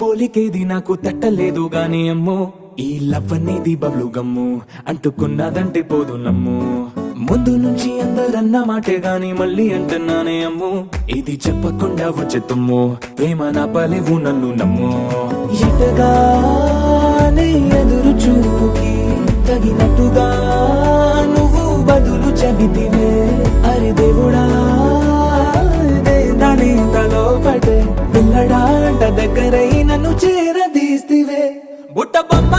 పోలికేది నాకు తట్టలేదు గాని అమ్మో ఈ లవ్ అనేది బబ్లు గమ్ము అంటుకున్నదంటే పోదు నమ్ము ముందు నుంచి అందరన్న మాటే గాని మళ్ళీ అంటున్నానే అమ్ము ఇది చెప్పకుండా వచ్చే తుమ్ము ప్రేమ నా పలేవు నన్ను నమ్ము ఎటగానే ఎదురు చూకి తగినట్టుగా నువ్వు బదులు చెబితివే అరే దేవుడా దాని తలో పడే పిల్లడాంట దగ్గరై నన్ను చేరదీస్తివే బుట్ట బొమ్మ